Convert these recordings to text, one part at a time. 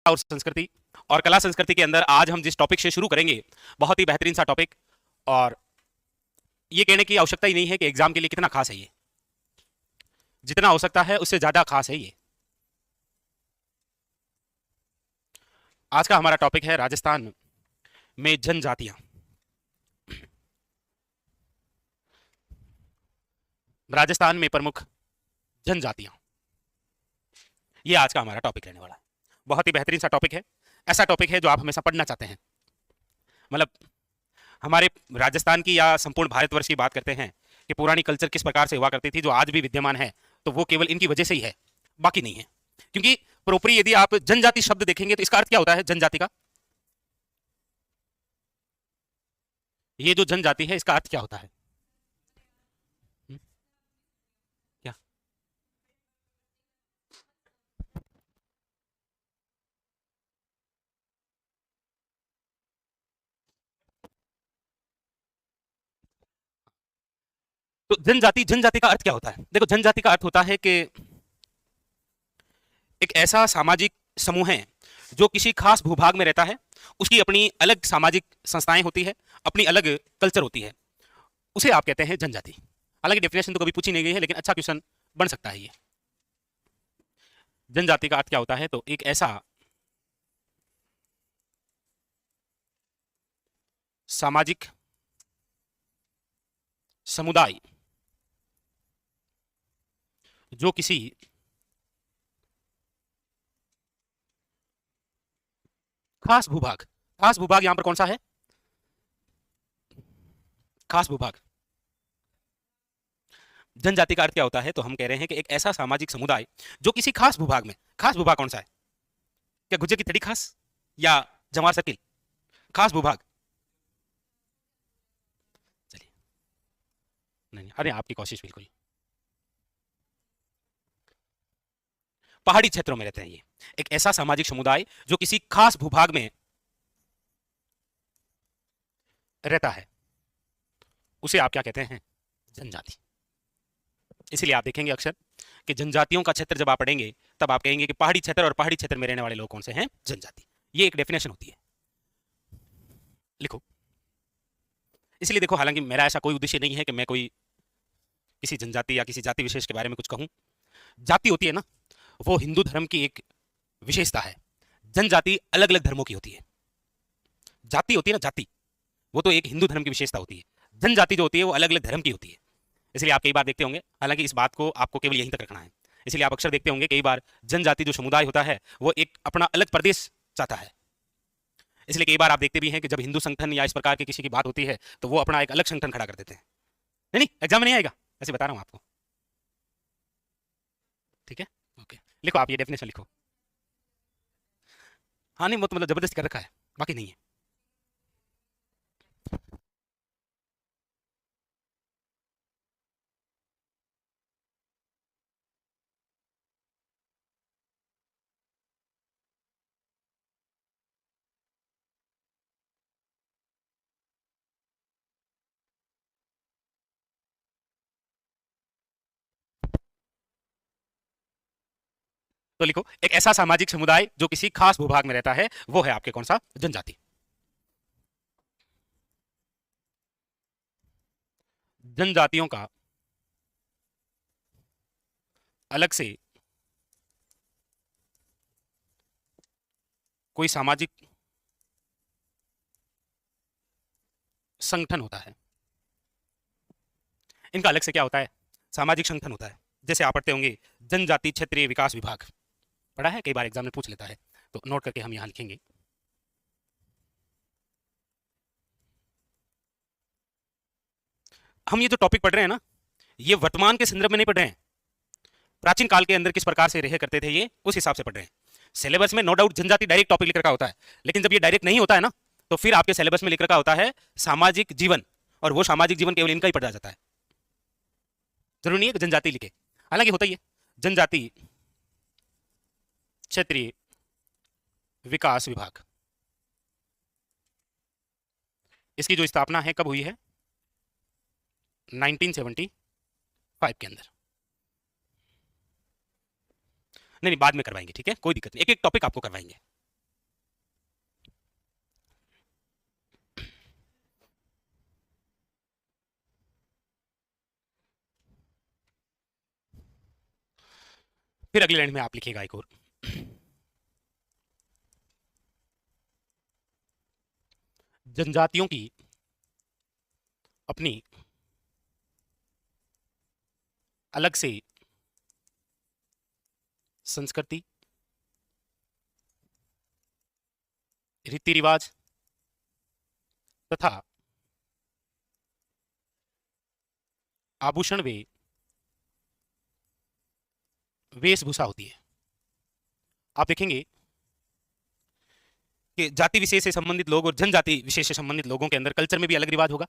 और संस्कृति। और कला संस्कृति के अंदर आज हम जिस टॉपिक से शुरू करेंगे, बहुत ही बेहतरीन सा टॉपिक, और ये कहने की आवश्यकता ही नहीं है कि एग्जाम के लिए कितना खास है ये, जितना हो सकता है उससे ज्यादा खास है ये। आज का हमारा टॉपिक है राजस्थान में जनजातियां। राजस्थान में प्रमुख जनजातियां, ये आज का हमारा टॉपिक रहने वाला है। बहुत ही बेहतरीन सा टॉपिक है, ऐसा टॉपिक है जो आप हमेशा पढ़ना चाहते हैं। मतलब हमारे राजस्थान की या संपूर्ण भारतवर्ष की बात करते हैं कि पुरानी कल्चर किस प्रकार से हुआ करती थी, जो आज भी विद्यमान है, तो वो केवल इनकी वजह से ही है, बाकी नहीं है। क्योंकि प्रोपरी यदि आप जनजाति शब्द देखेंगे तो इसका अर्थ क्या होता है जनजाति का? ये जो जनजाति है इसका अर्थ क्या होता है? क्या? तो जनजाति, जनजाति का अर्थ क्या होता है? देखो, जनजाति का अर्थ होता है कि एक ऐसा सामाजिक समूह है जो किसी खास भूभाग में रहता है, उसकी अपनी अलग सामाजिक संस्थाएं होती है, अपनी अलग कल्चर होती है, उसे आप कहते हैं जनजाति। हालांकि डेफिनेशन तो कभी पूछी नहीं गई है, लेकिन अच्छा क्वेश्चन बन सकता है ये। जनजाति का अर्थ क्या होता है? तो एक ऐसा सामाजिक समुदाय जो किसी खास भूभाग, खास भूभाग यहां पर कौन सा है? खास भूभाग। जनजाति का अर्थ क्या होता है? तो हम कह रहे हैं कि एक ऐसा सामाजिक समुदाय जो किसी खास भूभाग में, खास भूभाग कौन सा है? क्या गुज्जर की थड़ी खास या जवार सर्किल? खास भूभाग। चलिए, नहीं, अरे आपकी कोशिश बिल्कुल। पहाड़ी क्षेत्रों में रहते हैं ये, एक ऐसा सामाजिक समुदाय जो किसी खास भूभाग में रहता है, उसे आप क्या कहते हैं? जनजाति। इसीलिए आप देखेंगे अक्सर कि जनजातियों का क्षेत्र जब आप पढ़ेंगे तब आप कहेंगे कि पहाड़ी क्षेत्र, और पहाड़ी क्षेत्र में रहने वाले लोग कौन से हैं? जनजाति। ये एक डेफिनेशन होती है, लिखो। इसलिए देखो, हालांकि मेरा ऐसा कोई उद्देश्य नहीं है कि मैं कोई किसी जनजाति या किसी जाति विशेष के बारे में कुछ कहूं। जाति होती है ना, वो हिंदू धर्म की एक विशेषता है। जनजाति अलग अलग धर्मों की होती है। जाति होती है ना, जाति, वो तो एक हिंदू धर्म की विशेषता होती है। जनजाति जो होती है वो अलग अलग धर्म की होती है। इसलिए आप कई बार देखते होंगे, हालांकि इस बात को आपको केवल यहीं तक रखना है, इसलिए आप अक्सर देखते होंगे कई बार जनजाति जो समुदाय होता है वो एक अपना अलग प्रदेश चाहता है। इसलिए कई बार आप देखते भी हैं कि जब हिंदू संगठन या इस प्रकार की किसी की बात होती है तो वो अपना एक अलग संगठन खड़ा कर देते हैं। नहीं नहीं, एग्जाम में नहीं आएगा, ऐसे बता रहा हूं आपको। ठीक है, ओके, लिखो आप ये डेफिनेशन लिखो। हाँ नहीं, वो तो मतलब जबरदस्ती कर रखा है, बाकी नहीं है। तो लिखो, एक ऐसा सामाजिक समुदाय जो किसी खास भूभाग में रहता है, वो है आपके कौन सा? जनजाति। जनजातियों का अलग से कोई सामाजिक संगठन होता है। इनका अलग से क्या होता है? सामाजिक संगठन होता है। जैसे आप पढ़ते होंगे जनजाति क्षेत्रीय विकास विभाग, पढ़ा है, कई बार एग्जाम में पूछ लेता है, तो नोट करके हम यहां लिखेंगे। हम ये जो टॉपिक पढ़ रहे हैं ना, ये वर्तमान के संदर्भ में नहीं पढ़ रहे हैं, प्राचीन काल के अंदर किस प्रकार से रह करते थे ये, उस हिसाब से पढ़ रहे हैं। सिलेबस में नो डाउट जनजाति डायरेक्ट टॉपिक लिख रखा होता है, लेकिन जब ये डायरेक्ट नहीं होता है ना, तो फिर आपके सिलेबस में लिख रखा होता है सामाजिक जीवन, और वो सामाजिक जीवन केवल इनका ही पढ़ा जाता है। जरूरी नहीं है कि जनजाति लिखे, हालांकि होता ही है। जनजाति क्षेत्रीय विकास विभाग, इसकी जो स्थापना है कब हुई है? 1975 के अंदर। नहीं नहीं, बाद में करवाएंगे, ठीक है, कोई दिक्कत नहीं, एक एक टॉपिक आपको करवाएंगे। फिर अगली लाइन में आप लिखिएगा एक और, जनजातियों की अपनी अलग से संस्कृति, रीति रिवाज तथा आभूषण वे वेशभूषा होती है। आप देखेंगे कि जाति विशेष से संबंधित लोग और जनजाति विशेष से संबंधित लोगों के अंदर कल्चर में भी अलग रिवाज होगा,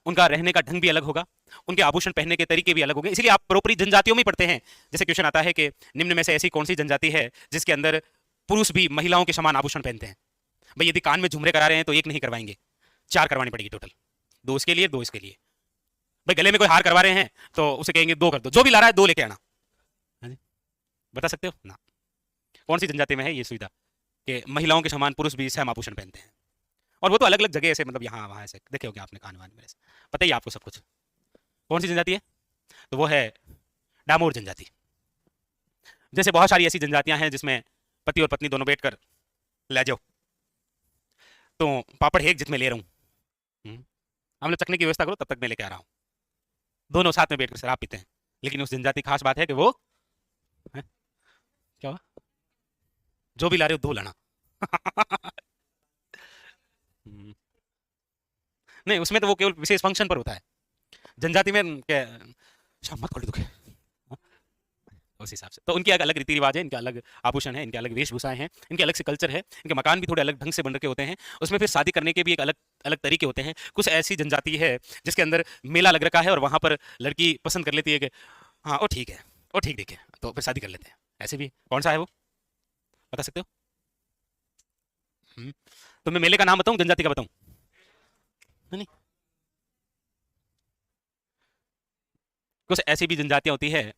उनका रहने का ढंग भी अलग होगा, उनके आभूषण पहनने के तरीके भी अलग होंगे। इसलिए आप प्रोपरी जनजातियों में पढ़ते हैं, जैसे क्वेश्चन आता है कि निम्न में से ऐसी कौन सी जनजाति है जिसके अंदर पुरुष भी महिलाओं के समान आभूषण पहनते हैं। भाई यदि कान में झुमरे करा रहे हैं तो एक नहीं करवाएंगे, 4 करवानी पड़ेगी टोटल, 2 इसके लिए 2 इसके लिए। भाई गले में कोई हार करवा रहे हैं तो उसे कहेंगे 2 कर दो, जो भी ला रहा है 2 लेके आना। बता सकते हो ना कौन सी जनजाति में है ये सुविधा कि महिलाओं के समान पुरुष भी सेम आभूषण पहनते हैं? और वो तो अलग अलग जगह ऐसे, मतलब यहाँ वहाँ ऐसे देखे होंगे आपने, कान वान मेरे से पता ही है आपको सब कुछ। कौन सी जनजाति है? तो वो है डामोर जनजाति। जैसे बहुत सारी ऐसी जनजातियां हैं जिसमें पति और पत्नी दोनों बैठकर ले जाओ, तो पापड़ है जिसमें ले रहा हूँ, हम लोग चखने की व्यवस्था करो, तब तक मैं लेके आ रहा हूँ। दोनों साथ में बैठकर शराब पीते हैं, लेकिन उस जनजाति की खास बात है कि वो है? क्या हुआ? जो भी ला रहे हो 2 लाना। नहीं, उसमें तो वो केवल विशेष फंक्शन पर होता है। जनजाति में क्या शाम मत खोल दुखे उस हिसाब से। तो उनकी अलग रीति रिवाज है, इनके अलग आभूषण है, इनके अलग वेशभूषाएं हैं, इनके अलग से कल्चर है, इनके मकान भी थोड़े अलग ढंग से बन रखे होते हैं। उसमें फिर शादी करने के भी एक अलग अलग तरीके होते हैं। कुछ ऐसी जनजाति है जिसके अंदर मेला लग रखा है और वहां पर लड़की पसंद कर लेती है कि हाँ वो ठीक है, वो ठीक देखे, तो फिर शादी कर लेते हैं। ऐसे भी कौन सा है वो बता सकते हो? तो मैं मेले का नाम बताऊं, जनजाति का बताऊं? नहीं, कुछ ऐसी भी जनजातियां होती है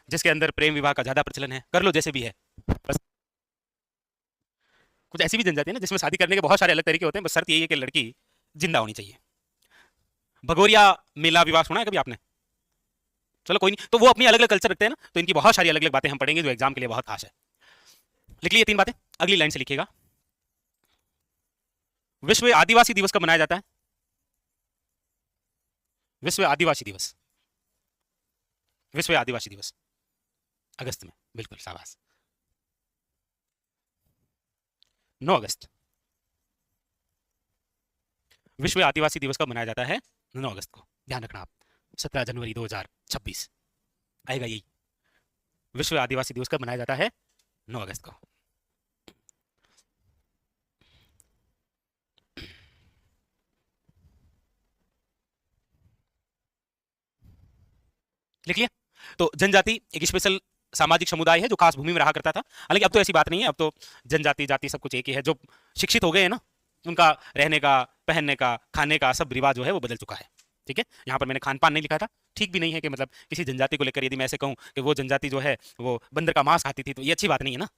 जिसके अंदर प्रेम विवाह का ज्यादा प्रचलन है, कर लो जैसे भी है बस। कुछ ऐसी भी जनजाति है ना जिसमें शादी करने के बहुत सारे अलग तरीके होते हैं, बस शर्त यही है कि लड़की जिंदा होनी चाहिए। भगोरिया मेला विवाह सुना है कभी आपने? चलो कोई नहीं, तो वो अपनी अलग अलग कल्चर रखते हैं ना, तो इनकी बहुत सारी अलग अलग बातें हम पढ़ेंगे जो एग्जाम के लिए बहुत खास है। लिख लिए 3 बातें, अगली लाइन से लिखिएगा। विश्व आदिवासी दिवस कब मनाया जाता है? विश्व आदिवासी दिवस, विश्व आदिवासी दिवस अगस्त में, बिल्कुल शाबाश, 9 अगस्त। विश्व आदिवासी दिवस कब मनाया जाता है? 9 अगस्त को, ध्यान रखना आप। 17 जनवरी 2026 आएगा यही। विश्व आदिवासी दिवस कब मनाया जाता है? 9 अगस्त को। लिख लिया? तो जनजाति एक स्पेशल सामाजिक समुदाय है जो खास भूमि में रहा करता था। हालांकि अब तो ऐसी बात नहीं है, अब तो जनजाति जाति सब कुछ एक ही है। जो शिक्षित हो गए हैं ना, उनका रहने का, पहनने का, खाने का सब रिवाज जो है वो बदल चुका है। ठीक है, यहाँ पर मैंने खान पान नहीं लिखा था, ठीक भी नहीं है कि मतलब किसी जनजाति को लेकर यदि मैं ऐसे कहूँ कि वो जनजाति जो है वो बंदर का मांस खाती थी, तो ये अच्छी बात नहीं है ना।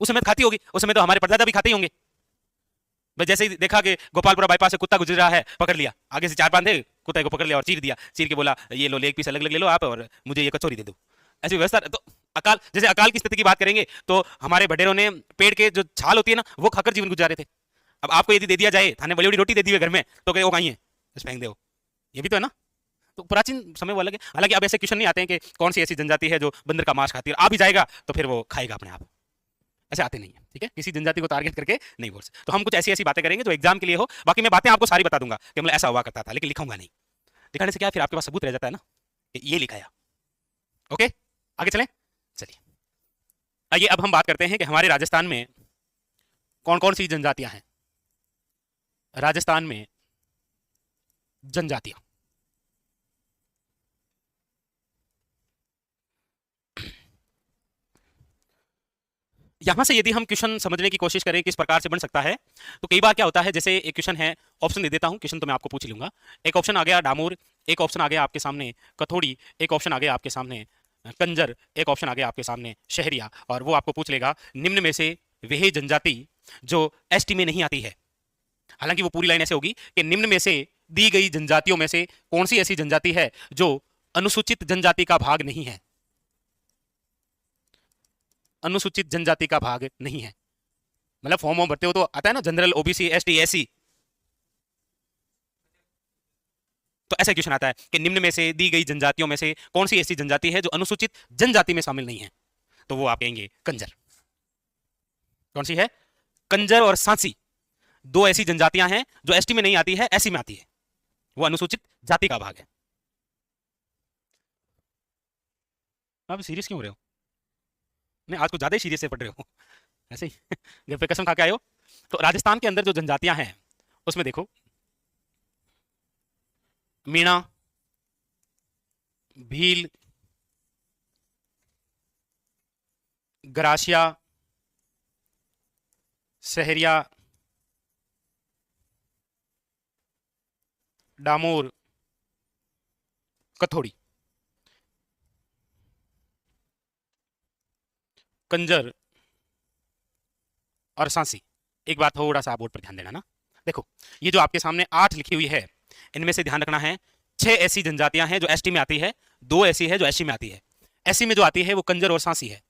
उस समय तो खाती होगी, उस समय तो हमारे परदादा भी खाते ही होंगे। बस जैसे ही देखा कि गोपालपुरा बाईपास से कुत्ता गुजर रहा है, पकड़ लिया, आगे से 4 बांधे, कुत्ते को पकड़ लिया और चीर दिया, चीर के बोला ये लो, लेग पीस अलग अलग ले लो आप और मुझे ये कचौरी दे दो। ऐसी व्यवस्था। तो अकाल, जैसे अकाल की स्थिति की बात करेंगे तो हमारे बडेरों ने पेड़ के जो छाल होती है ना वो खाकर जीवन गुजारे थे। अब आपको यदि दे दिया जाए, थाने बड़ी बड़ी रोटी दे दी है घर में, तो कहे वो कहीं है, बस फेंक दो। ये भी तो है ना। तो प्राचीन समय वो अलग है। हालांकि अब ऐसे क्वेश्चन नहीं आते हैं कि कौन सी ऐसी जनजाति है जो बंदर का मांस खाती है, आ भी जाएगा तो फिर वो खाएगा अपने आप, ऐसे आते नहीं है। ठीक है, किसी जनजाति को टारगेट करके नहीं बोल सकते। तो हम कुछ ऐसी ऐसी बातें करेंगे जो एग्जाम के लिए हो। बाकी मैं बातें आपको सारी बता दूंगा कि मतलब ऐसा हुआ करता था, लेकिन लिखूंगा नहीं। दिखाने से क्या फिर आपके पास सबूत रह जाता है ना कि ये लिखाया। ओके, आगे चलें। चलिए आइए अब हम बात करते हैं कि हमारे राजस्थान में कौन कौन सी जनजातियां हैं। राजस्थान में जनजातियां, यहां से यदि हम क्वेश्चन समझने की कोशिश करें किस प्रकार से बन सकता है, तो कई बार क्या होता है, जैसे एक क्वेश्चन है, ऑप्शन दे देता हूं, क्वेश्चन तो मैं आपको पूछ लूंगा। एक ऑप्शन आ गया डामोर, एक ऑप्शन आ गया आपके सामने कथोड़ी, एक ऑप्शन आ गया आपके सामने कंजर, एक ऑप्शन आ गया आपके सामने शहरिया, और वो आपको पूछ लेगा निम्न में से वह जनजाति जो एसटी में नहीं आती है। हालांकि वो पूरी लाइन ऐसे होगी कि निम्न में से दी गई जनजातियों में से कौन सी ऐसी जनजाति है जो अनुसूचित जनजाति का भाग नहीं है। अनुसूचित जनजाति का भाग नहीं है। मतलब फॉर्म भरते हो तो आता है ना जनरल, ओबीसी, एसटी, एससी, तो ऐसा क्वेश्चन आता है कि निम्न में से दी गई जनजातियों में से कौन सी ऐसी जनजाति है जो अनुसूचित जनजाति में शामिल नहीं है, तो वो आप कहेंगे कंजर। कौन सी है? कंजर और सांसी, दो ऐसी जनजातियां हैं जो एसटी में नहीं आती है, एससी में आती है, वो अनुसूचित जाति का भाग है। आप सीरियस क्यों हो रहे हो? नहीं, आज कुछ ज्यादा ही सीरियस से पढ़ रहे हो ऐसे ही घर पे कसम खा के आए हो। तो राजस्थान के अंदर जो जनजातियां हैं उसमें देखो, मीणा, भील, गरासिया, सहरिया, डामोर, कथोड़ी, कंजर और सांसी। एक बात थोड़ा सा आप बोर्ड पर ध्यान देना ना, देखो ये जो आपके सामने 8 लिखी हुई है, इनमें से ध्यान रखना है 6 ऐसी जनजातियां हैं जो एसटी में आती है, 2 ऐसी है जो एससी में आती है। एससी में जो आती है वो कंजर और सांसी है,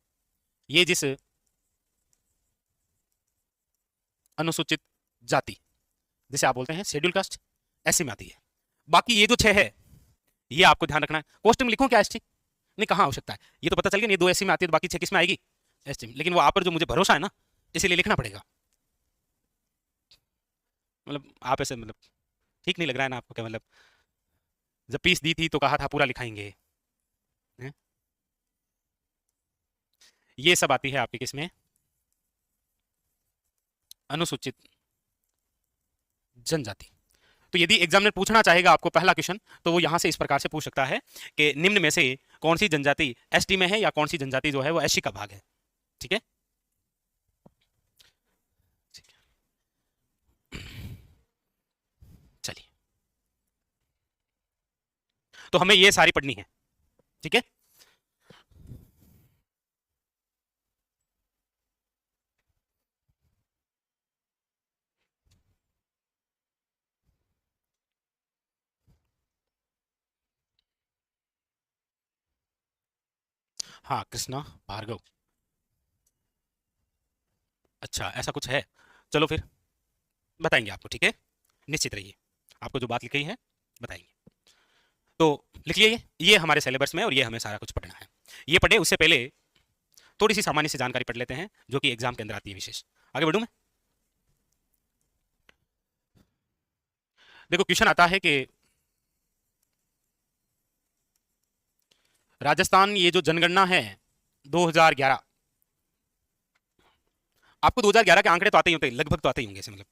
ये जिस अनुसूचित जाति जिसे आप बोलते हैं शेड्यूल कास्ट, एससी में आती है। बाकी ये जो 6 है ये आपको ध्यान रखना है। कोष्टक में लिखूं क्या एसटी? नहीं, कहाँ आवश्यकता है, ये तो पता चल गया, ये 2 एससी में आती है तो बाकी 6 किस में आएगी? एसटी में। लेकिन वो आप पर जो मुझे भरोसा है ना, इसीलिए लिखना पड़ेगा। मतलब आप ऐसे मतलब ठीक नहीं लग रहा है ना आपको? क्या मतलब जब पीस दी थी तो कहा था पूरा लिखाएंगे हैं? ये सब आती है आपकी किसमें? अनुसूचित जनजाति। तो यदि एग्जामिनर पूछना चाहेगा आपको पहला क्वेश्चन, तो वो यहां से इस प्रकार से पूछ सकता है कि निम्न में से कौन सी जनजाति एसटी में है या कौन सी जनजाति जो है वो एससी का भाग है। ठीक है, चलिए, तो हमें ये सारी पढ़नी है। ठीक है, हाँ, कृष्णा भार्गव, अच्छा ऐसा कुछ है, चलो फिर बताएंगे आपको। ठीक है, निश्चित रहिए, आपको जो बात लिखी है बताएंगे। तो लिखिए, ये हमारे सिलेबस में और ये हमें सारा कुछ पढ़ना है। ये पढ़े उससे पहले थोड़ी सी सामान्य सी जानकारी पढ़ लेते हैं जो कि एग्जाम के अंदर आती है विशेष। आगे बढ़ूं मैं? देखो क्वेश्चन आता है कि राजस्थान ये जो जनगणना है 2011, आपको 2011 के आंकड़े तो आते ही होते हैं, लगभग तो आते ही होंगे ऐसे, मतलब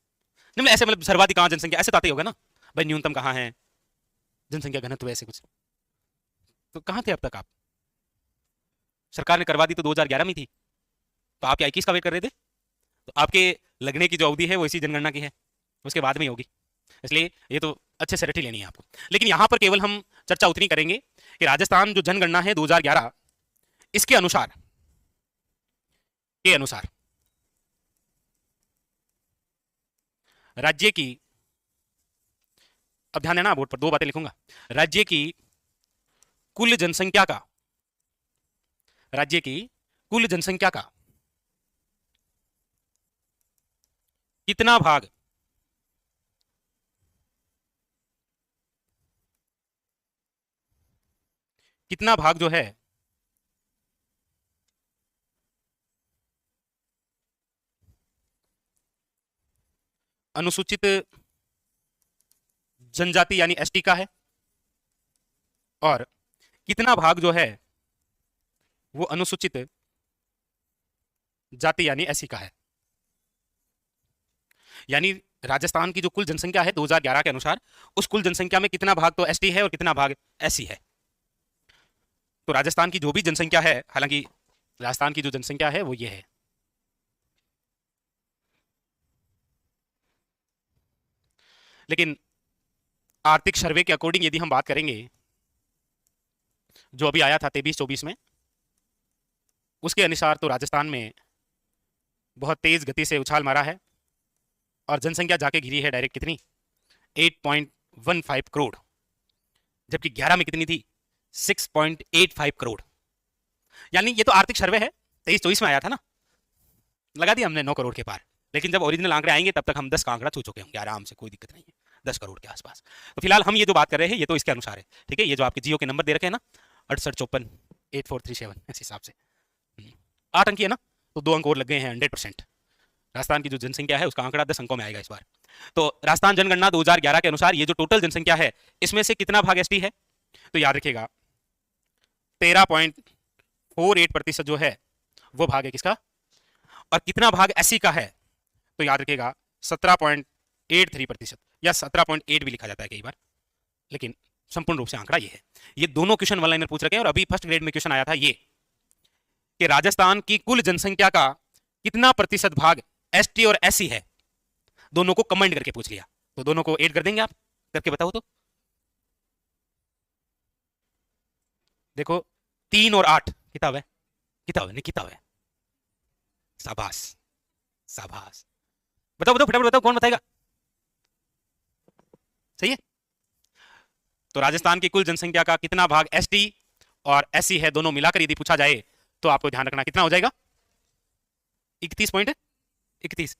नहीं मतलब ऐसे, मतलब सर्वाधिक कहाँ जनसंख्या, ऐसे तो आते ही होगा ना भाई, न्यूनतम कहाँ है, जनसंख्या घनत्व, ऐसे कुछ। तो कहाँ थे अब तक आप? सरकार ने करवा दी तो 2011 में थी, तो आप क्या 21 का वेट कर रहे थे? तो आपके लगने की जो अवधि है वो इसी जनगणना की है, उसके बाद में ही होगी, इसलिए ये तो अच्छे से रटी लेनी है आपको। लेकिन यहां पर केवल हम चर्चा उतनी करेंगे कि राजस्थान जो जनगणना है 2011, इसके अनुसार राज्य की, अब ध्यान देना बोर्ड पर, 2 बातें लिखूंगा। राज्य की कुल जनसंख्या का, राज्य की कुल जनसंख्या का कितना भाग जो है अनुसूचित जनजाति यानी एसटी का है, और कितना भाग जो है वो अनुसूचित जाति यानी एससी का है। यानी राजस्थान की जो कुल जनसंख्या है 2011 के अनुसार, उस कुल जनसंख्या में कितना भाग तो एसटी है और कितना भाग एससी है। तो राजस्थान की जो भी जनसंख्या है, हालांकि राजस्थान की जो जनसंख्या है वो ये है, लेकिन आर्थिक सर्वे के अकॉर्डिंग यदि हम बात करेंगे, जो अभी आया था 23-24 में, उसके अनुसार तो राजस्थान में बहुत तेज गति से उछाल मारा है और जनसंख्या जाके गिरी है डायरेक्ट कितनी, 8.15 करोड़, जबकि 11 में कितनी थी, 6.85 करोड़। यानी ये तो आर्थिक सर्वे है, 23-24 में आया था ना, लगा दिया हमने 9 करोड़ के पार। लेकिन जब ओरिजिनल आंकड़े आएंगे तब तक हम 10 का आंकड़ा छू चुके होंगे आराम से, कोई दिक्कत नहीं है, 10 करोड़ के आसपास। तो फिलहाल हम ये जो बात कर रहे हैं ये तो इसके अनुसार है, ठीक है। ये जो आपके जियो के नंबर दे रखे हैं ना, 6854-8437, इस हिसाब से 8 अंक है ना, तो 2 अंक और लग गए हैं 100%। राजस्थान की जो जनसंख्या है उसका आंकड़ा 10 अंकों में आएगा इस बार। तो राजस्थान जनगणना 2011 के अनुसार ये जो टोटल जनसंख्या है इसमें से कितना भाग एसटी है, तो याद रखिएगा 13.48% जो है वो भाग है किसका, और कितना भाग एससी का है, तो याद रखिएगा 17.83%, या 17.8 भी लिखा जाता है कई बार, लेकिन संपूर्ण रूप से आंकड़ा ये है। ये दोनों क्वेश्चन वन लाइनर पूछ रखे हैं, और अभी फर्स्ट ग्रेड में क्वेश्चन आया था ये कि राजस्थान की कुल जनसंख्या का कितना प्रतिशत भाग एसटी और एससी है, दोनों को कमेंट करके पूछ लिया। तो दोनों को ऐड कर देंगे आप, करके बताओ तो। देखो 3 और 8 किताब है, किताब है नहीं, किताब है। शाबाश शाबाश, बताओ बताओ फटाफट बताओ, कौन बताएगा। सही है। तो राजस्थान की कुल जनसंख्या का कितना भाग एसटी और एससी है, दोनों मिलाकर यदि पूछा जाए तो आपको ध्यान रखना कितना हो जाएगा, 31.31।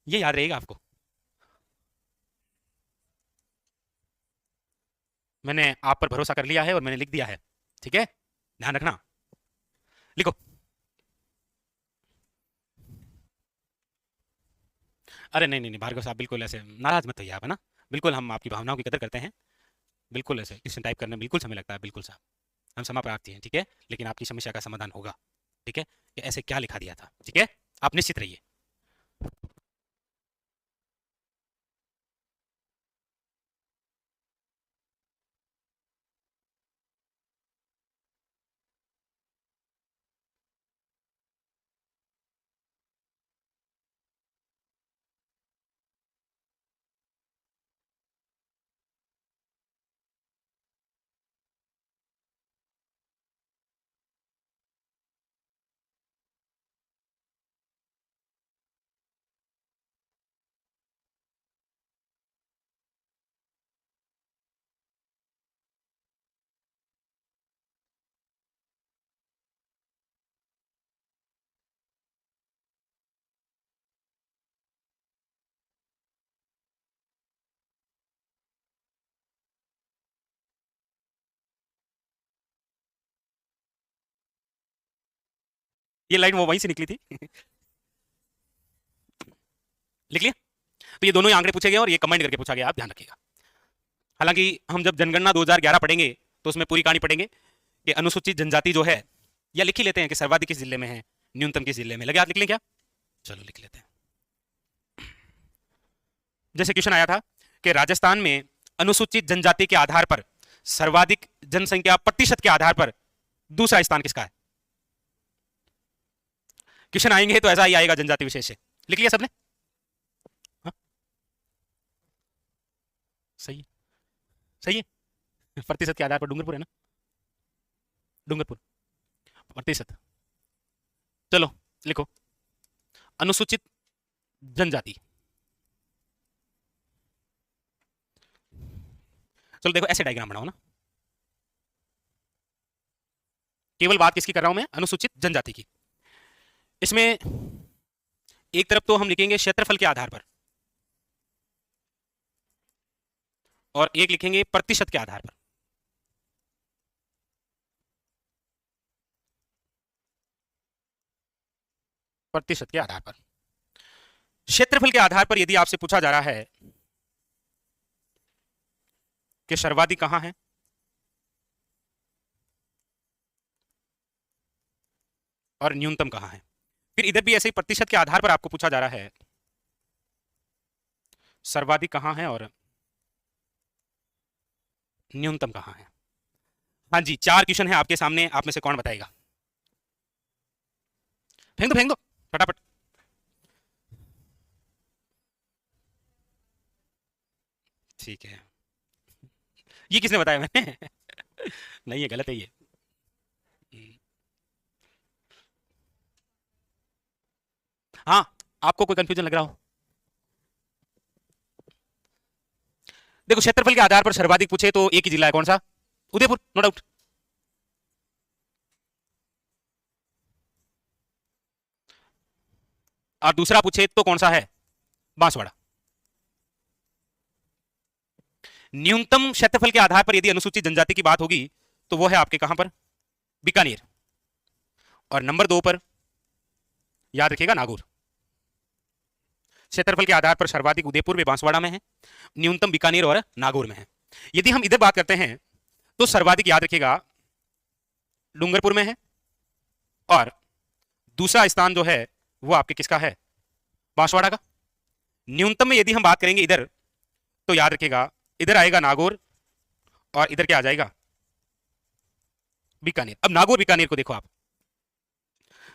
ये याद रहेगा आपको, मैंने आप पर भरोसा कर लिया है और मैंने लिख दिया है, ठीक है, ध्यान रखना। लिखो। अरे नहीं नहीं नहीं भार्गव साहब, बिल्कुल ऐसे नाराज मत होइए आप, है ना, बिल्कुल हम आपकी भावनाओं की कदर करते हैं। बिल्कुल ऐसे क्वेश्चन टाइप करने में बिल्कुल समय लगता है, बिल्कुल साहब, हम क्षमा प्रार्थी हैं, ठीक है, लेकिन आपकी समस्या का समाधान होगा, ठीक है, कि ऐसे क्या लिखा दिया था, ठीक है, आप निश्चित रहिए। ये लाइन वो वहीं से निकली थी। लिख लिया। तो ये दोनों ही आंकड़े पूछे गए और ये कमेंट करके पूछा गया, आप ध्यान रखिएगा। हालांकि हम जब जनगणना 2011 पढ़ेंगे तो उसमें पूरी कहानी पढ़ेंगे कि अनुसूचित जनजाति जो है, या लिख ही लेते हैं कि सर्वाधिक किस जिले में है, न्यूनतम किस जिले में, लगे हाथ लिख लें क्या, चलो लिख लेते हैं। जैसे क्वेश्चन आया था कि राजस्थान में अनुसूचित जनजाति के आधार पर सर्वाधिक जनसंख्या प्रतिशत के आधार पर दूसरा स्थान किसका है। क्वेश्चन आएंगे तो ऐसा ही आएगा जनजाति विशेष से। लिख लिया सबने, हाँ सही है, सही है। प्रतिशत के आधार पर डूंगरपुर है ना, डूंगरपुर प्रतिशत। चलो लिखो अनुसूचित जनजाति। चलो देखो ऐसे डायग्राम बनाओ ना, केवल बात किसकी कर रहा हूं मैं, अनुसूचित जनजाति की। इसमें एक तरफ तो हम लिखेंगे क्षेत्रफल के आधार पर, और एक लिखेंगे प्रतिशत के आधार पर। प्रतिशत के आधार पर, क्षेत्रफल के आधार पर यदि आपसे पूछा जा रहा है कि सर्वाधिक कहां है और न्यूनतम कहां है, फिर इधर भी ऐसे ही प्रतिशत के आधार पर आपको पूछा जा रहा है सर्वाधिक कहां है और न्यूनतम कहां है। हाँ जी, 4 क्वेश्चन है आपके सामने, आप में से कौन बताएगा। फेंक दो फटाफट। ठीक है, ये किसने बताया मैंने नहीं, ये गलत है ये। हाँ, आपको कोई कंफ्यूजन लग रहा हो, देखो क्षेत्रफल के आधार पर सर्वाधिक पूछे तो एक ही जिला है, कौन सा, उदयपुर, नो डाउट। और दूसरा पूछे तो कौन सा है? बांसवाड़ा। न्यूनतम क्षेत्रफल के आधार पर यदि अनुसूचित जनजाति की बात होगी तो वो है आपके कहां पर? बीकानेर। और नंबर 2 पर याद रखिएगा नागौर। क्षेत्रफल के आधार पर सर्वाधिक उदयपुर व बांसवाड़ा में है, न्यूनतम बीकानेर और नागौर में है। यदि हम इधर बात करते हैं तो सर्वाधिक याद रखिएगा डूंगरपुर में है, और दूसरा स्थान जो है वो आपके किसका है? बांसवाड़ा का। न्यूनतम में यदि हम बात करेंगे इधर तो याद रखिएगा इधर आएगा नागौर और इधर क्या आ जाएगा? बीकानेर। अब नागौर बीकानेर को देखो आप,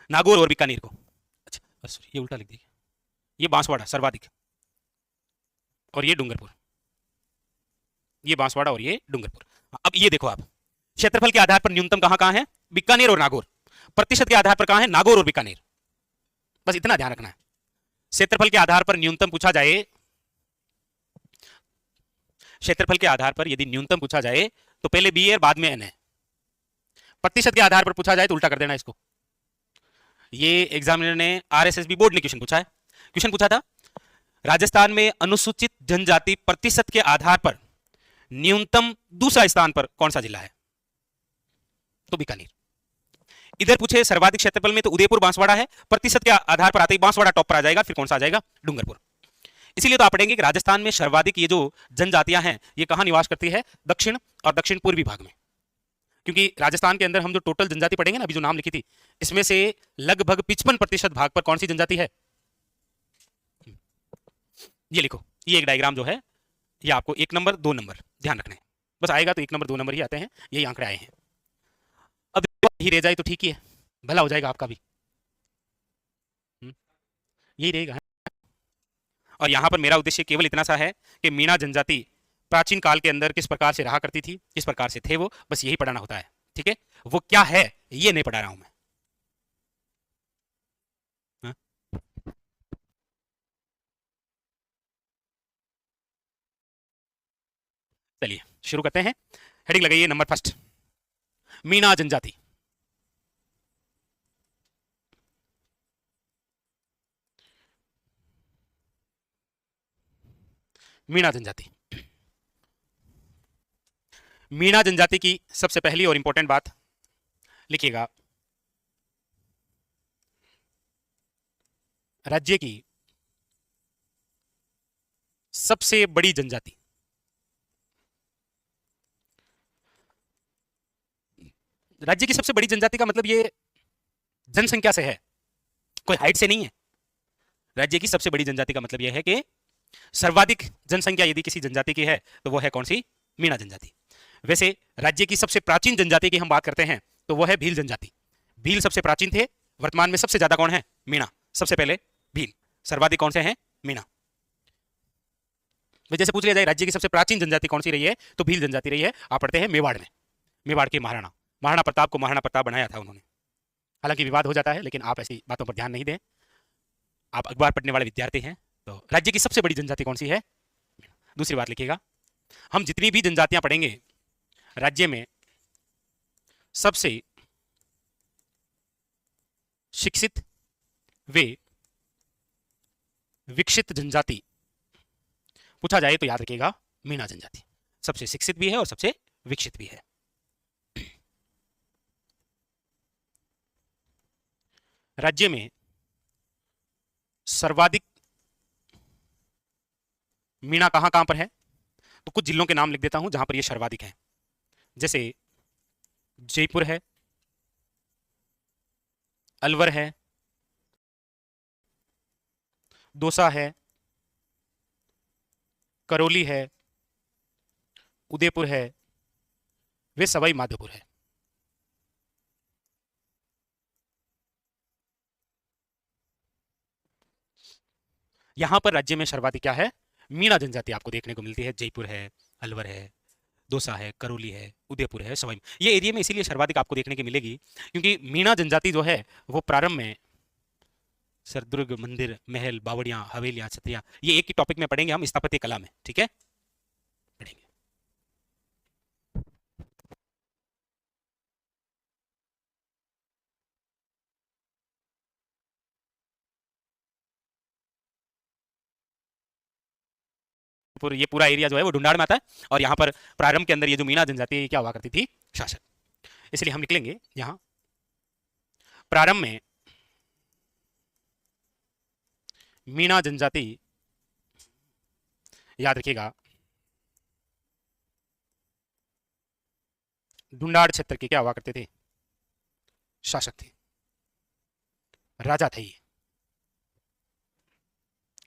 नागौर और बीकानेर को, अच्छा बस ये उल्टा लिख दीजिए, ये बांसवाड़ा सर्वाधिक और ये डूंगरपुर, ये बांसवाड़ा और ये डूंगरपुर। अब ये देखो आप, क्षेत्रफल के आधार पर न्यूनतम कहां कहां है? बीकानेर और नागौर। प्रतिशत के आधार पर कहां है? नागौर और बीकानेर। बस इतना ध्यान रखना है। क्षेत्रफल के आधार पर न्यूनतम पूछा जाए, क्षेत्रफल के आधार पर यदि न्यूनतम पूछा जाए तो पहले बी है बाद में एन है। प्रतिशत के आधार पर पूछा जाए तो उल्टा कर देना इसको। ये एग्जामिनर ने, आरएसएसबी बोर्ड ने क्वेश्चन पूछा है। क्वेश्चन पूछा था राजस्थान में अनुसूचित जनजाति प्रतिशत के आधार पर न्यूनतम दूसरा स्थान पर कौन सा जिला है? तो बीकानेर। इधर पूछे सर्वाधिक क्षेत्रफल में तो उदयपुर बांसवाड़ा है, प्रतिशत के आधार पर आते ही बांसवाड़ा टॉप पर आ जाएगा, फिर कौन सा आ जाएगा? डूंगरपुर। इसीलिए तो आप पढ़ेंगे कि राजस्थान में सर्वाधिक ये जो जनजातियां हैं ये कहां निवास करती है? दक्षिण और दक्षिण पूर्वी भाग में। क्योंकि राजस्थान के अंदर हम जो टोटल जनजाति पढ़ेंगे ना, अभी जो नाम लिखी थी, इसमें से लगभग 55% भाग पर कौन सी जनजाति है? ये लिखो, ये एक डायग्राम जो है ये आपको 1 नंबर 2 नंबर ध्यान रखना है। बस आएगा तो 1 नंबर 2 नंबर ही आते हैं, यही आंकड़े आए हैं। अब ही रह जाए तो ठीक ही है, भला हो जाएगा आपका भी। यही रहेगा। और यहां पर मेरा उद्देश्य केवल इतना सा है कि मीणा जनजाति प्राचीन काल के अंदर किस प्रकार से रहा करती थी, किस प्रकार से थे वो, बस यही पढ़ाना होता है। ठीक है, वो क्या है ये नहीं पढ़ा रहा हूं मैं। हाँ? चलिए शुरू करते हैं। हेडिंग लगाइए नंबर फर्स्ट, मीणा जनजाति। मीणा जनजाति, मीणा जनजाति की सबसे पहली और इंपॉर्टेंट बात लिखिएगा, राज्य की सबसे बड़ी जनजाति। राज्य की सबसे बड़ी जनजाति का मतलब ये जनसंख्या से है, कोई हाइट से नहीं है। राज्य की सबसे बड़ी जनजाति का मतलब यह है कि सर्वाधिक जनसंख्या यदि किसी जनजाति की है तो वो है कौन सी? मीणा जनजाति। वैसे राज्य की सबसे प्राचीन जनजाति की हम बात करते हैं तो वह है भील जनजाति। भील सबसे प्राचीन थे, वर्तमान में सबसे ज्यादा कौन है? मीणा। सबसे पहले भील, सर्वाधिक कौन से हैं? मीणा। जैसे पूछ लिया जाए राज्य की सबसे प्राचीन जनजाति कौन सी रही है तो भील जनजाति रही है। आप पढ़ते हैं मेवाड़ में, मेवाड़ के महाराणा, महाराणा प्रताप को महाराणा प्रताप बनाया था उन्होंने। हालांकि विवाद हो जाता है लेकिन आप ऐसी बातों पर ध्यान नहीं दें, आप अखबार पढ़ने वाले विद्यार्थी हैं। तो राज्य की सबसे बड़ी जनजाति कौन सी है? दूसरी बात लिखिएगा, हम जितनी भी जनजातियां पढ़ेंगे राज्य में सबसे शिक्षित वे विकसित जनजाति पूछा जाए तो याद रखिएगा मीणा जनजाति सबसे शिक्षित भी है और सबसे विकसित भी है। राज्य में सर्वाधिक मीणा कहां कहां पर है तो कुछ जिलों के नाम लिख देता हूं जहां पर ये सर्वाधिक है। जैसे जयपुर है, अलवर है, दौसा है, करौली है, उदयपुर है, वे सवाई माधोपुर है। यहां पर राज्य में सर्वाधिक क्या है? मीणा जनजाति आपको देखने को मिलती है। जयपुर है, अलवर है, दौसा है, करौली है, उदयपुर है, सवाई, ये एरिया में इसीलिए सर्वाधिक आपको देखने की मिलेगी क्योंकि मीणा जनजाति जो है वो प्रारंभ में सरदुर्ग, मंदिर, महल, बावड़ियां, हवेलियां, छतरियां, ये एक ही टॉपिक में पढ़ेंगे हम, स्थापत्य कला में। ठीक है, पढ़ेंगे। ये पूरा एरिया जो है वो ढूंढाड़ में आता है, और यहाँ पर प्रारंभ के अंदर ये जो मीणा जनजाति है, ये क्या हुआ करती थी? शासक। इसलिए हम निकलेंगे यहाँ प्रारंभ में मीणा जनजाति, याद रखिएगा, ढूंढाड़ क्षेत्र के क्या हुआ करते थे? शासक थे, राजा थे ये।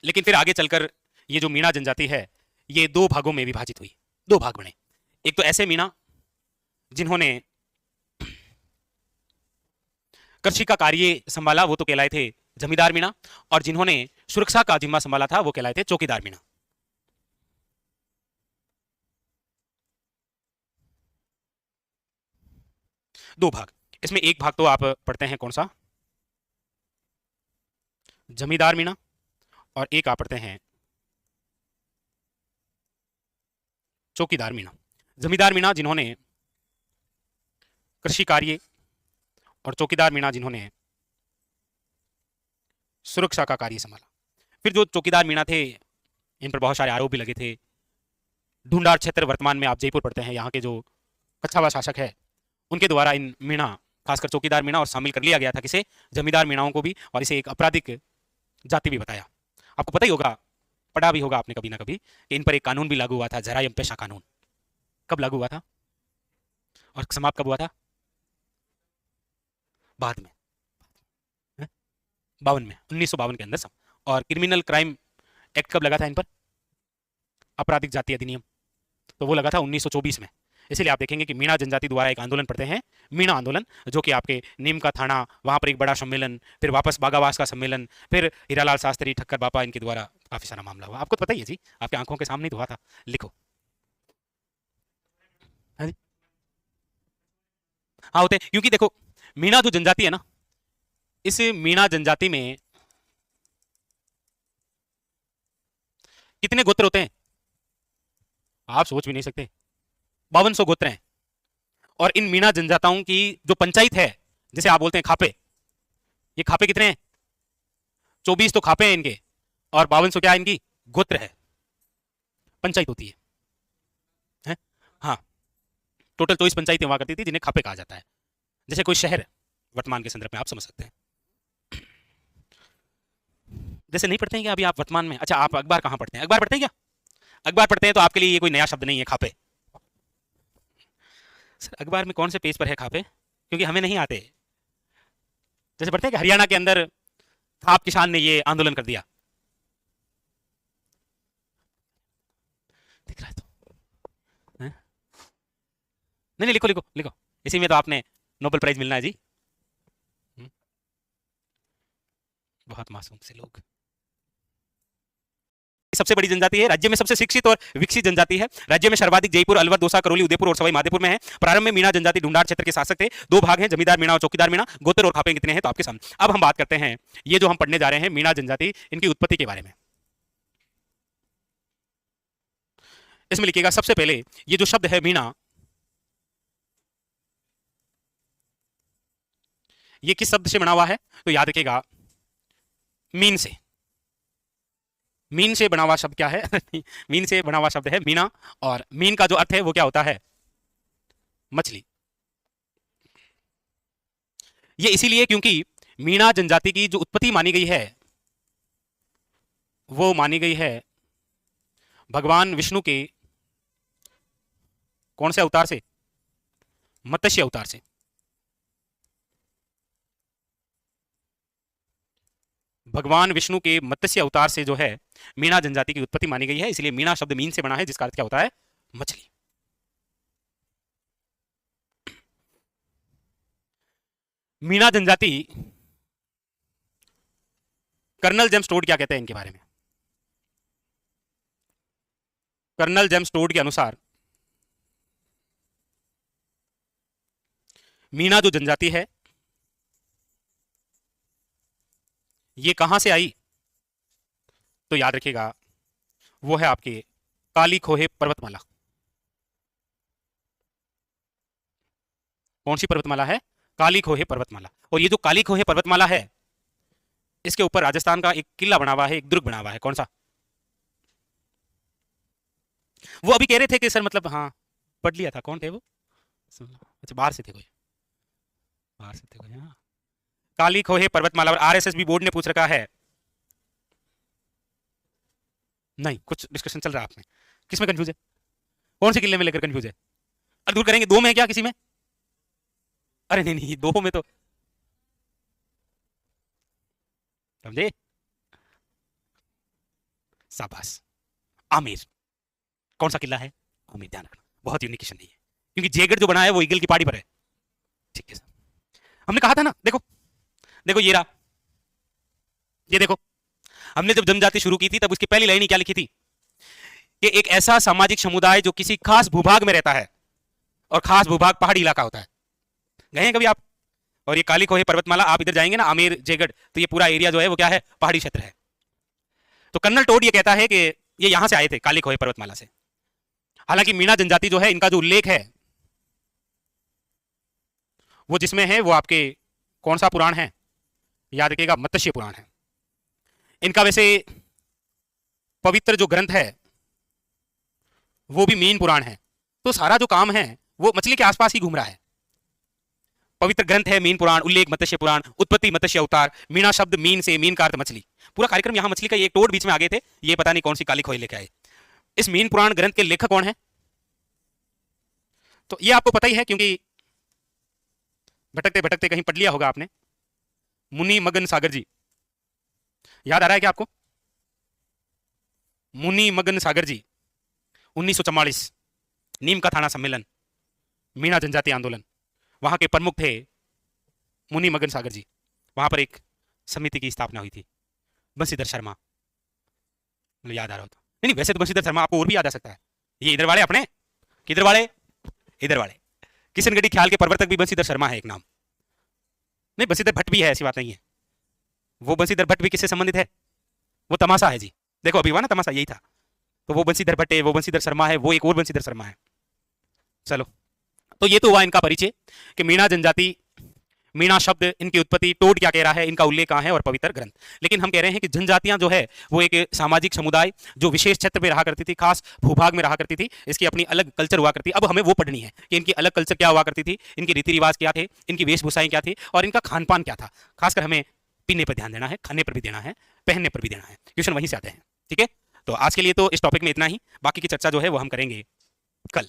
लेकिन फिर आगे चलकर ये जो मीणा जनजाति है ये दो भागों में विभाजित हुई, दो भाग बने। एक तो ऐसे मीणा जिन्होंने कृषि का कार्य संभाला, वो तो कहलाए थे जमींदार मीणा, और जिन्होंने सुरक्षा का जिम्मा संभाला था वो कहलाए थे चौकीदार मीणा। दो भाग, इसमें एक भाग तो आप पढ़ते हैं कौन सा? जमींदार मीणा, और एक आप पढ़ते हैं चौकीदार मीणा। जमींदार मीणा जिन्होंने कृषि कार्य, और चौकीदार मीणा जिन्होंने सुरक्षा का कार्य संभाला। फिर जो चौकीदार मीणा थे इन पर बहुत सारे आरोप भी लगे थे। ढूंढाड़ क्षेत्र, वर्तमान में आप जयपुर पढ़ते हैं, यहाँ के जो कच्छावा शासक है उनके द्वारा इन मीणा, खासकर चौकीदार मीणा, और शामिल कर लिया गया था किसे? जमींदार मीणाओं को भी, और इसे एक आपराधिक जाति भी बताया। आपको पता ही होगा, पढ़ा भी होगा आपने कभी ना कभी, कि इन पर एक कानून भी लागू हुआ था, जरायम पेशा कानून। कब लागू हुआ था और समाप्त कब हुआ था? बाद में, 52 में, 1952 के अंदर सब। और क्रिमिनल क्राइम एक्ट कब लगा था इन पर? आपराधिक जाति अधिनियम, तो वो लगा था 1924 में। इसलिए आप देखेंगे कि मीणा जनजाति द्वारा एक आंदोलन पढ़ते हैं, मीणा आंदोलन, जो कि आपके नीम का थाना, वहां पर एक बड़ा सम्मेलन, फिर वापस बागावास का सम्मेलन, फिर हीरालाल शास्त्री, ठक्कर बापा, इनके द्वारा काफी सारा मामला हुआ। आपको तो पता ही है जी, आपके आंखों के सामने तो हुआ था। लिखो। हाँ होते, क्योंकि देखो मीणा जो जनजाति है ना, इस मीणा जनजाति में कितने गोत्र होते हैं? आप सोच भी नहीं सकते, 5200 गोत्र हैं। और इन मीणा जनजाताओं की जो पंचायत है, जिसे आप बोलते हैं खापे, ये खापे कितने हैं? 24 तो खापे हैं इनके, और 5200 क्या है इनकी? गोत्र है, पंचायत होती है? हाँ, टोटल 24 पंचायतें हुआ करती थी जिन्हें खापे कहा जाता है। जैसे कोई शहर वर्तमान के संदर्भ में आप समझ सकते हैं। जैसे नहीं पढ़ते हैं क्या अभी आप वर्तमान में? अच्छा, आप अखबार कहाँ पढ़ते हैं? अखबार पढ़ते हैं क्या? अखबार पढ़ते हैं तो आपके लिए ये कोई नया शब्द नहीं है खापे। सर अखबार में कौन से पेज पर है खापे? क्योंकि हमें नहीं आते। जैसे पढ़ते हैं कि हरियाणा के अंदर खाप किसान ने ये आंदोलन कर दिया, दिख रहा है तो? नहीं नहीं, लिखो लिखो लिखो, इसी में तो आपने नोबेल प्राइज मिलना है जी। बहुत मासूम से लोग। सबसे बड़ी जनजाति है, राज्य में सबसे शिक्षित और विकसित जनजाति है। राज्य में सर्वाधिक जयपुर, अलवर, दौसा, करौली, उदयपुर और सवाई माधोपुर में है। प्रारंभ में मीणा जनजाति ढूंढाड़ क्षेत्र के शासक थे। दो भाग हैं, जमींदार मीणा और चौकीदार मीणा। गोत्र और खापे कितने हैं तो आपके सामने। अब हम बात करते हैं ये जो हम पढ़ने जा रहे हैं मीणा जनजाति, इनकी उत्पत्ति के बारे में। इसमें लिखिएगा सबसे पहले ये जो शब्द है मीणा, ये किस शब्द से बना हुआ है? तो याद रखिएगा मीन से। मीन से बना हुआ शब्द क्या है? मीन से बना हुआ शब्द है मीना, और मीन का जो अर्थ है वो क्या होता है? मछली। ये इसीलिए क्योंकि मीणा जनजाति की जो उत्पत्ति मानी गई है वो मानी गई है भगवान विष्णु के कौन से अवतार से? मत्स्य अवतार से। भगवान विष्णु के मत्स्य अवतार से जो है मीणा जनजाति की उत्पत्ति मानी गई है। इसलिए मीणा शब्द मीन से बना है, जिसका अर्थ क्या होता है? मछली। मीणा जनजाति, कर्नल जेम्स टोड क्या कहते हैं इनके बारे में? कर्नल जेम्स टोड के अनुसार मीणा जो जनजाति है ये कहां से आई? तो याद रखिएगा वो है आपके काली खोहे पर्वतमाला। कौन सी पर्वतमाला है? काली खोहे पर्वतमाला। और ये जो काली खोहे पर्वतमाला है इसके ऊपर राजस्थान का एक किला बना हुआ है, एक दुर्ग बना हुआ है। कौन सा? वो अभी कह रहे थे कि सर मतलब हाँ पढ़ लिया था, कौन थे वो? अच्छा बाहर से थे कोई, बाहर से थे कोई, हाँ। काली खोहे पर्वतमाला और आरएसएस भी बोर्ड ने पूछ रखा है। नहीं, कुछ डिस्कशन चल रहा है आप में, किसमें कंफ्यूज है, कौन से किले में लेकर कंफ्यूज है? अरे दूर करेंगे, दो में है क्या किसी में? अरे नहीं नहीं, दो में तो समझे, शाबाश। आमिर, कौन सा किला है? आमिर, ध्यान रखना, बहुत यूनिक क्वेश्चन नहीं है, क्योंकि जयगढ़ जो बना है वो ईगल की पहाड़ी पर है। ठीक है सर, हमने कहा था ना, देखो देखो ये रहा, ये देखो, हमने जब जनजाति शुरू की थी तब उसकी पहली लाइन ही क्या लिखी थी कि एक ऐसा सामाजिक समुदाय जो किसी खास भूभाग में रहता है, और खास भूभाग पहाड़ी इलाका होता है। गए हैं कभी आप? और ये काली खोहे पर्वतमाला, आप इधर जाएंगे ना आमेर जयगढ़, तो ये पूरा एरिया जो है वो क्या है, पहाड़ी क्षेत्र है। तो कर्नल टोड ये कहता है कि ये यहां से आए थे, काली खोहे पर्वतमाला से। हालांकि मीणा जनजाति जो है, इनका जो उल्लेख है वो जिसमें है वो आपके कौन सा पुराण है, याद रखिएगा, मत्स्य पुराण है। इनका वैसे पवित्र जो ग्रंथ है वो भी मीन पुराण है। तो सारा जो काम है वो मछली के आसपास ही घूम रहा है। पवित्र ग्रंथ है मीन पुराण, उल्लेख मत्स्य पुराण, उत्पत्ति मत्स्य अवतार, मीना शब्द मीन से, मीन का अर्थ मछली। पूरा कार्यक्रम यहाँ मछली का एक टोड बीच में आगे थे, ये पता नहीं कौन सी काली खोई लेके आए। इस मीन पुराण ग्रंथ के लेखक कौन है? तो ये आपको पता ही है, क्योंकि भटकते भटकते कहीं पढ़ लिया होगा आपने। मुनि मगन सागर जी, याद आ रहा है क्या आपको? मुनि मगन सागर जी, 1944, नीम का थाना सम्मेलन, मीणा जनजाति आंदोलन, वहां के प्रमुख थे मुनि मगन सागर जी। वहां पर एक समिति की स्थापना हुई थी, बंशीधर शर्मा, मतलब याद आ रहा हो तो। नहीं नहीं, वैसे तो बंशीधर शर्मा आपको और भी याद आ सकता है, ये इधर वाले अपने, किधर वाले, इधर वाले, किशनगढ़ी ख्याल के प्रवर्तक भी बंशीधर शर्मा है एक नाम। नहीं, बंशीधर भट्ट भी है, ऐसी बात नहीं है। वो बंशीधर भट्ट भी किससे संबंधित है? वो तमाशा है जी, देखो अभी हुआ ना तमाशा, यही था। तो वो बंशीधर भट्ट है, वो बंशीधर शर्मा है, वो एक और बंशीधर शर्मा है। चलो, तो ये तो हुआ इनका परिचय कि मीणा जनजाति, मीणा शब्द, इनकी उत्पत्ति, टोड क्या कह रहा है, इनका उल्लेख कहाँ है, और पवित्र ग्रंथ। लेकिन हम कह रहे हैं कि जनजातियां जो है वो एक सामाजिक समुदाय जो विशेष क्षेत्र में रहा करती थी, खास भूभाग में रहा करती थी, इसकी अपनी अलग कल्चर हुआ करती। अब हमें वो पढ़नी है कि इनकी अलग कल्चर क्या हुआ करती थी, इनकी रीति रिवाज क्या थे, इनकी वेशभूषाएं क्या थी, और इनका खान पान क्या था। खासकर हमें पीने पर ध्यान देना है, खाने पर भी देना है, पहनने पर भी देना है। क्वेश्चन वहीं से आते हैं। ठीक है, तो आज के लिए तो इस टॉपिक में इतना ही, बाकी की चर्चा जो है वो हम करेंगे कल।